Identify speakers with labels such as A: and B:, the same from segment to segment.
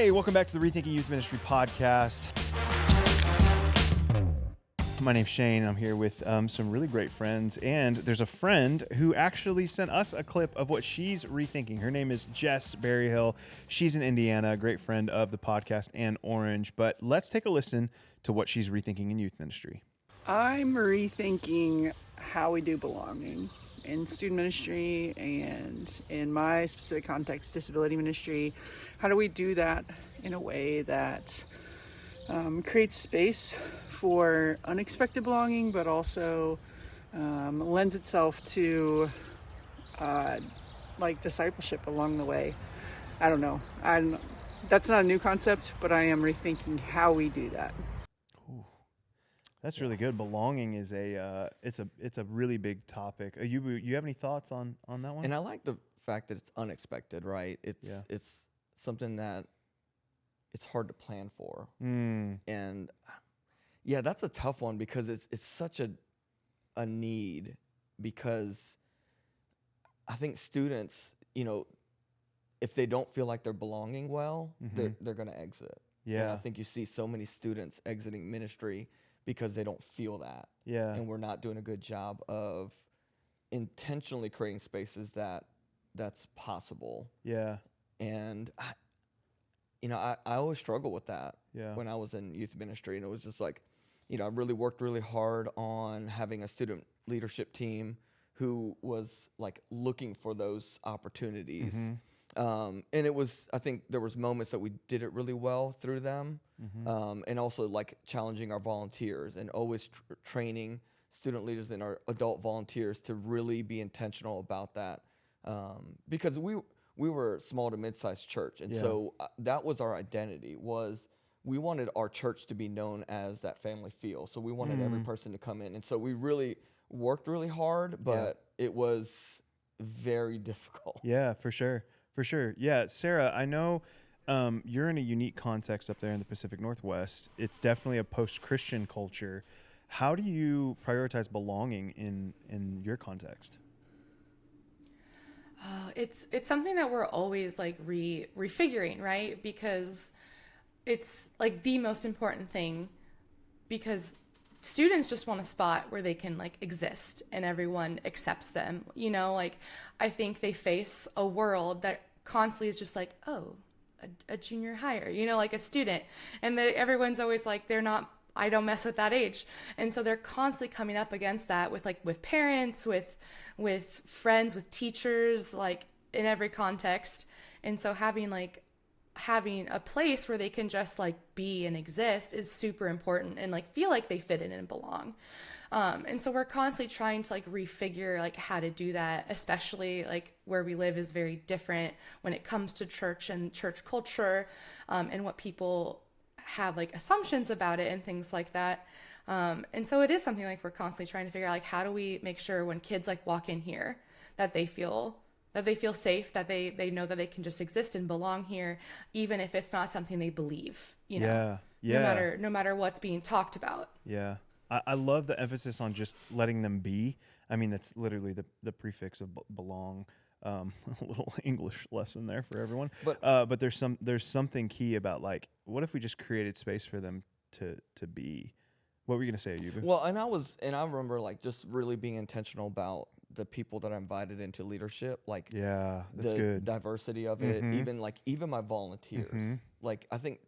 A: Hey, welcome back to the Rethinking Youth Ministry podcast. My name's Shane. I'm here with some really great friends, and there's a friend who actually sent us a clip of what she's rethinking. Her name is Jess Berryhill. She's in Indiana, a great friend of the podcast and Orange, but let's take a listen to what she's rethinking in youth ministry.
B: I'm rethinking how we do belonging in student ministry and in my specific context, disability ministry. How do we do that in a way that creates space for unexpected belonging, but also lends itself to like discipleship along the way? I don't know. That's not a new concept, but I am rethinking how we do that.
A: That's really good. Belonging is it's a really big topic. You have any thoughts on that one?
C: And I like the fact that it's unexpected, right? It's something that it's hard to plan for. And yeah, that's a tough one because it's such a need, because I think students, if they don't feel like they're belonging well, they're going to exit.
A: Yeah.
C: And I think you see so many students exiting ministry because they don't feel that.
A: Yeah.
C: And we're not doing a good job of intentionally creating spaces that's possible.
A: Yeah.
C: And I always struggle with that.
A: Yeah.
C: When I was in youth ministry, and it was just like, I really worked really hard on having a student leadership team who was like looking for those opportunities. And I think there was moments that we did it really well through them. And also like challenging our volunteers and always training student leaders and our adult volunteers to really be intentional about that. Because we were a small to mid-sized church. And so that was our identity, was we wanted our church to be known as that family feel. So we wanted every person to come in. And so we really worked really hard, but it was very difficult.
A: Yeah, for sure. For sure. Yeah, Sarah, I know you're in a unique context up there in the Pacific Northwest. It's definitely a post-Christian culture. How do you prioritize belonging in your context?
D: It's something that we're always like refiguring, right? Because it's like the most important thing, because students just want a spot where they can like exist and everyone accepts them. Like I think they face a world that constantly is just like, oh, a junior higher, like a student. And everyone's always like, I don't mess with that age. And so they're constantly coming up against that with parents, with friends, with teachers, like in every context. And so having a place where they can just like be and exist is super important, and like feel like they fit in and belong. And so we're constantly trying to like refigure like how to do that, especially like where we live is very different when it comes to church and church culture, and what people have like assumptions about it and things like that. And so it is something like we're constantly trying to figure out, like, how do we make sure when kids like walk in here that they feel safe, that they know that they can just exist and belong here, even if it's not something they believe,
A: Yeah.
D: no matter what's being talked about.
A: Yeah. I love the emphasis on just letting them be. I mean, that's literally the prefix of belong. A little English lesson there for everyone. But there's something key about like, what if we just created space for them to be? What were you gonna say, Ayubu?
C: Well, and I remember like just really being intentional about the people that I invited into leadership, like
A: Yeah, that's
C: the
A: good.
C: diversity of it, even my volunteers. Like I think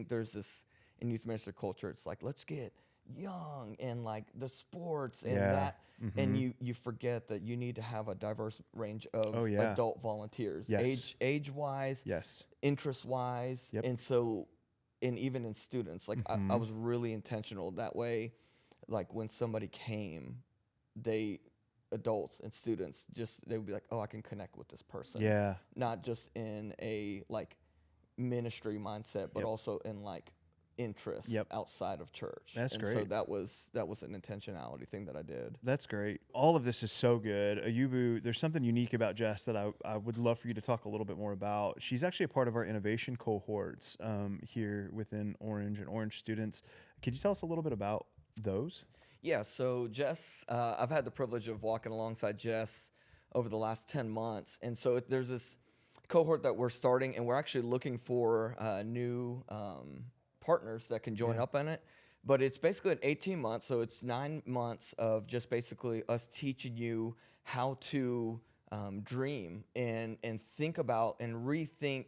C: there's this in youth ministry culture, it's like, let's get young and like the sports and that, and you forget that you need to have a diverse range of adult volunteers, age wise, interest wise, and so, and even in students, like I was really intentional that way. Like when somebody came, adults and students, they would be like, oh, I can connect with this person.
A: Yeah.
C: Not just in a like ministry mindset, but also in like interest outside of church.
A: That's great.
C: So that was an intentionality thing that I did.
A: That's great. All of this is so good. Ayubu, there's something unique about Jess that I would love for you to talk a little bit more about. She's actually a part of our innovation cohorts here within Orange and Orange students. Could you tell us a little bit about those?
C: Yeah, so Jess, I've had the privilege of walking alongside Jess over the last 10 months. And so there's this cohort that we're starting, and we're actually looking for new partners that can join up in it. But it's basically an 18 months, so it's 9 months of just basically us teaching you how to dream and think about and rethink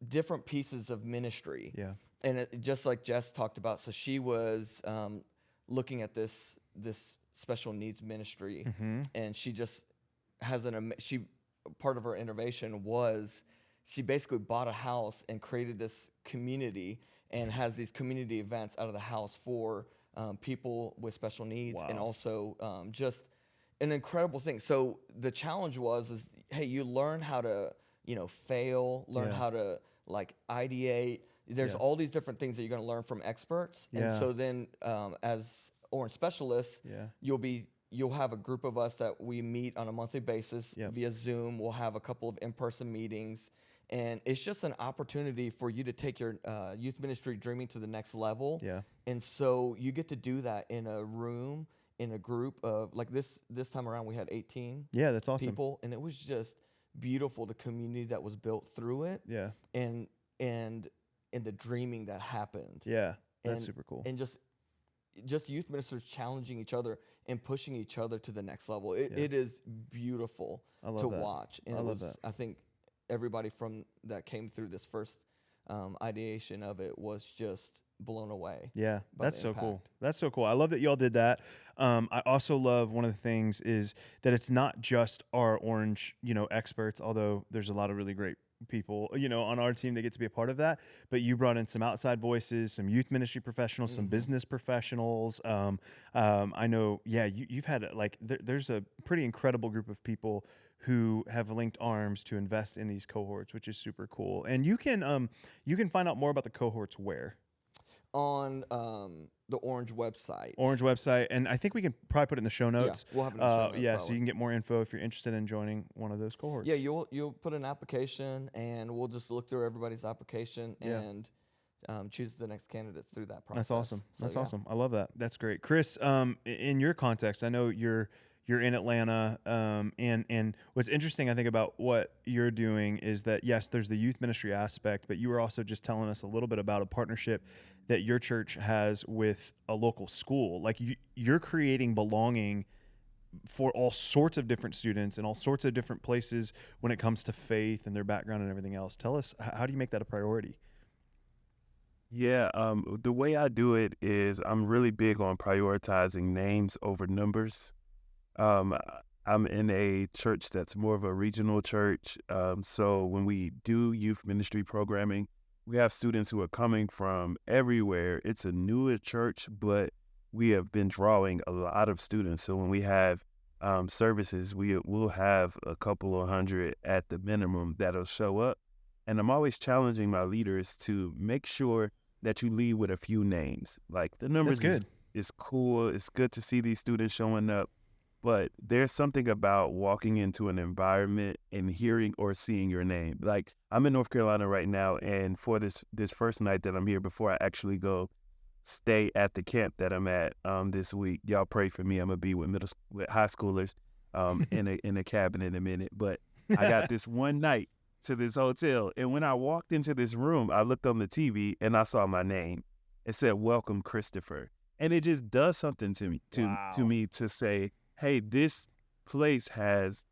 C: different pieces of ministry.
A: Yeah.
C: And just like Jess talked about, so she was looking at this special needs ministry, and she just has part of her innovation was she basically bought a house and created this community and has these community events out of the house for people with special needs. And also just an incredible thing. So the challenge is, hey, you learn how to, fail, learn how to like ideate. There's all these different things that you're going to learn from experts. And so then as Orange specialists, you'll have a group of us that we meet on a monthly basis via Zoom. We'll have a couple of in-person meetings. And it's just an opportunity for you to take your youth ministry dreaming to the next level. Yeah. And so you get to do that in a room, in a group of, like this time around we had 18
A: that's awesome.
C: people. And it was just beautiful, the community that was built through it. Yeah. And the dreaming that happened.
A: Yeah, that's super cool.
C: And just youth ministers challenging each other and pushing each other to the next level. It is beautiful to watch. And I love that. I think everybody from that came through this first ideation of it was just blown away. Yeah,
A: that's so cool. That's so cool. I love that y'all did that. I also love one of the things is that it's not just our Orange, experts, although there's a lot of really great people, on our team that get to be a part of that. But you brought in some outside voices, some youth ministry professionals, some business professionals. I know, you've had there's a pretty incredible group of people who have linked arms to invest in these cohorts, which is super cool. And you can find out more about the cohorts where?
C: On the Orange website.
A: And I think we can probably put it in the show notes.
C: Yeah, we'll have it in the show notes.
A: So you can get more info if you're interested in joining one of those cohorts.
C: Yeah, you'll put an application, and we'll just look through everybody's application and choose the next candidates through that process.
A: That's awesome. That's awesome. I love that. That's great. Chris, in your context, I know you're in Atlanta, and what's interesting, I think, about what you're doing is that, yes, there's the youth ministry aspect, but you were also just telling us a little bit about a partnership that your church has with a local school. Like you're creating belonging for all sorts of different students in all sorts of different places when it comes to faith and their background and everything else. Tell us, how do you make that a priority?
E: Yeah, the way I do it is I'm really big on prioritizing names over numbers. I'm in a church that's more of a regional church. So when we do youth ministry programming, we have students who are coming from everywhere. It's a newer church, but we have been drawing a lot of students. So when we have services, we'll have a couple of hundred at the minimum that'll show up. And I'm always challenging my leaders to make sure that you lead with a few names. Like the numbers is cool. It's good to see these students showing up. But there's something about walking into an environment and hearing or seeing your name. Like I'm in North Carolina right now, and for this first night that I'm here, before I actually go stay at the camp that I'm at this week, y'all pray for me. I'm gonna be with high schoolers in a cabin in a minute. But I got this one night to this hotel, and when I walked into this room, I looked on the TV and I saw my name. It said, "Welcome, Christopher," and it just does something to me to me to say, hey, this place has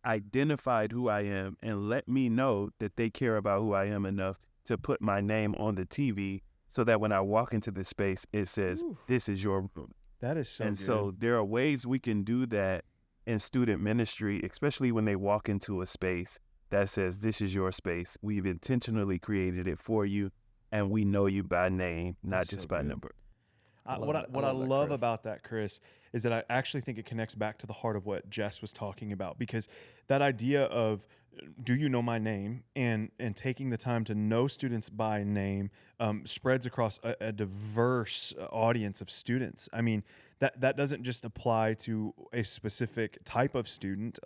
E: identified who I am and let me know that they care about who I am enough to put my name on the TV so that when I walk into this space, it says, this is your room.
A: That is so
E: And
A: good.
E: so there are ways we can do that in student ministry, especially when they walk into a space that says, this is your space. We've intentionally created it for you, and we know you by name, not
A: That's
E: just
A: so
E: by
A: good.
E: number.
A: What I love about that, Chris, is that I actually think it connects back to the heart of what Jess was talking about, because that idea of do you know my name and taking the time to know students by name spreads across a diverse audience of students. I mean, that doesn't just apply to a specific type of student.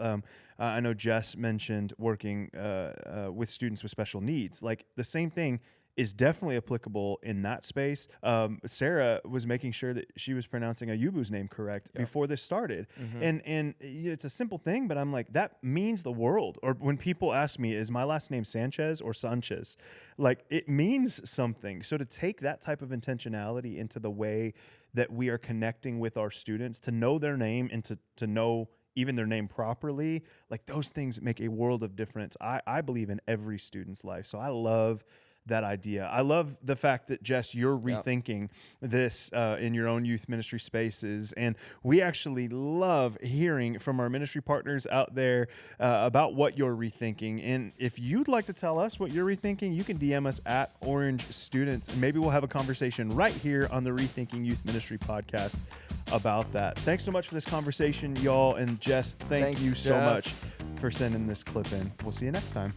A: I know Jess mentioned working with students with special needs. Like the same thing is definitely applicable in that space. Sarah was making sure that she was pronouncing Ayubu's name correct before this started. And it's a simple thing, but I'm like, that means the world. Or when people ask me, is my last name Sanchez or Sanchez? Like, it means something. So to take that type of intentionality into the way that we are connecting with our students, to know their name and to know even their name properly, like those things make a world of difference. I believe in every student's life. So I love that idea. I love the fact that, Jess, you're rethinking this in your own youth ministry spaces. And we actually love hearing from our ministry partners out there about what you're rethinking. And if you'd like to tell us what you're rethinking, you can DM us at Orange Students, and maybe we'll have a conversation right here on the Rethinking Youth Ministry podcast about that. Thanks so much for this conversation, y'all. And Jess, thank you so much for sending this clip in. We'll see you next time.